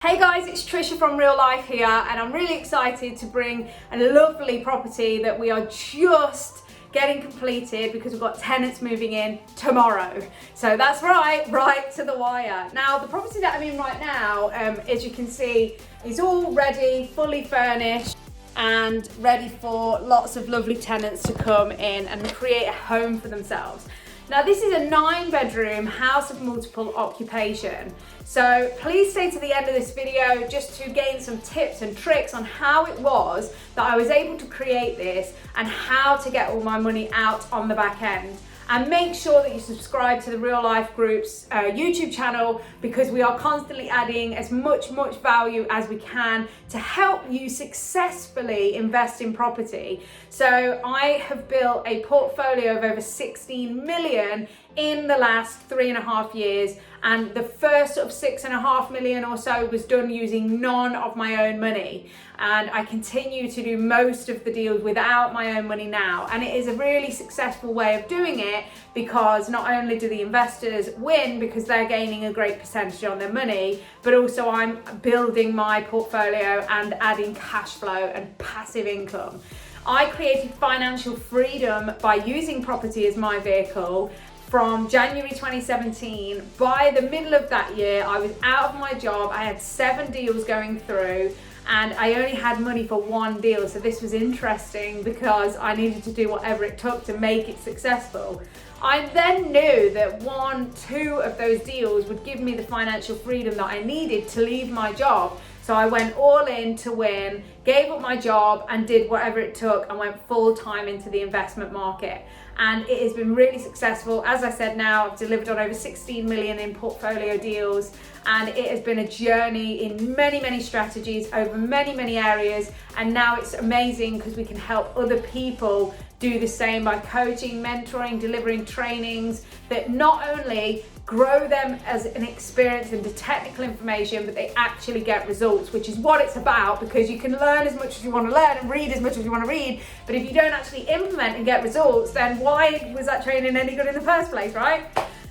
Hey guys, it's Trisha from Real Life here, and I'm really excited to bring a lovely property that we are just getting completed because we've got tenants moving in tomorrow. So that's right to the wire. Now, the property that I'm in right now, as you can see, is all ready, fully furnished, and ready for lots of lovely tenants to come in and create a home for themselves. Now, this is a 9-bedroom house of multiple occupation. So please stay to the end of this video just to gain some tips and tricks on how it was that I was able to create this and how to get all my money out on the back end. And make sure that you subscribe to the Real Life Group's YouTube channel, because we are constantly adding as much value as we can to help you successfully invest in property. So I have built a portfolio of over 16 million in the last 3.5 years, and the first sort of 6.5 million or so was done using none of my own money. And I continue to do most of the deals without my own money now. And it is a really successful way of doing it, because not only do the investors win because they're gaining a great percentage on their money, but also I'm building my portfolio and adding cash flow and passive income. I created financial freedom by using property as my vehicle from January 2017. By the middle of that year, I was out of my job. I had 7 deals going through, and I only had money for 1 deal. So this was interesting because I needed to do whatever it took to make it successful. I then knew that 1-2 of those deals would give me the financial freedom that I needed to leave my job. So I went all in to win, gave up my job and did whatever it took and went full time into the investment market. And it has been really successful. As I said, now I've delivered on over 16 million in portfolio deals, and it has been a journey in many strategies over many areas. And now it's amazing because we can help other people do the same by coaching, mentoring, delivering trainings that not only grow them as an experience into technical information, but they actually get results, which is what it's about. Because you can learn as much as you want to learn and read as much as you want to read, but if you don't actually implement and get results, then why was that training any good in the first place, right?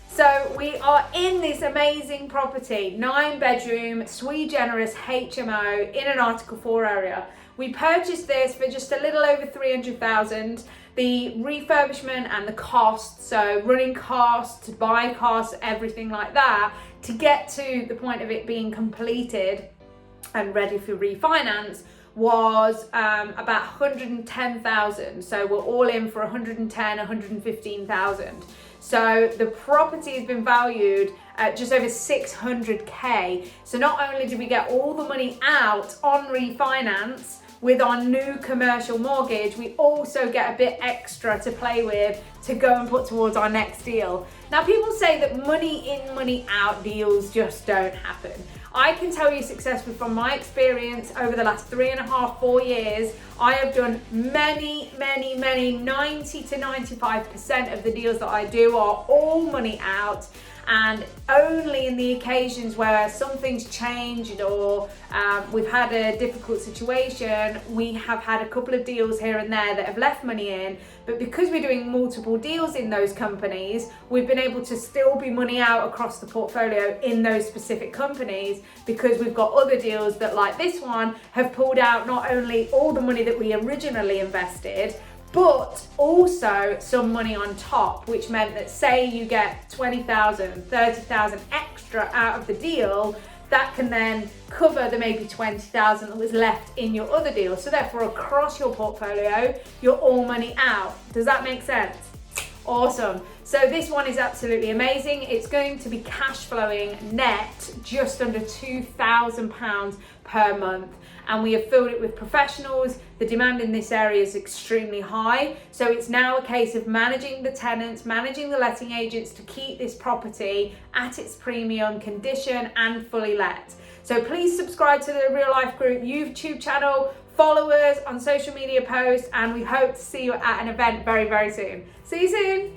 So we are in this amazing property, 9-bedroom, sui generis HMO in an Article 4 area. We purchased this for just a little over 300,000. The refurbishment and the costs, so running costs, buy costs, everything like that, to get to the point of it being completed and ready for refinance was about 110,000. So we're all in for 115,000. So the property has been valued at just over 600k. So not only did we get all the money out on refinance with our new commercial mortgage, we also get a bit extra to play with to go and put towards our next deal. Now, people say that money in, money out deals just don't happen. I can tell you successfully from my experience over the last 3.5-4 years, I have done many, 90 to 95% of the deals that I do are all money out. And only in the occasions where something's changed or we've had a difficult situation, we have had a couple of deals here and there that have left money in. But because we're doing multiple deals in those companies, we've been able to still be money out across the portfolio in those specific companies, because we've got other deals that, like this one, have pulled out not only all the money that we originally invested, but also some money on top, which meant that, say you get 20,000, 30,000 extra out of the deal, that can then cover the maybe 20,000 that was left in your other deal. So therefore, across your portfolio, you're all money out. Does that make sense? Awesome. So this one is absolutely amazing. It's going to be cash flowing net just under £2,000 per month. And we have filled it with professionals. The demand in this area is extremely high. So it's now a case of managing the tenants, managing the letting agents to keep this property at its premium condition and fully let. So please subscribe to the Real Life Group YouTube channel, follow us on social media posts, and we hope to see you at an event very soon. See you soon.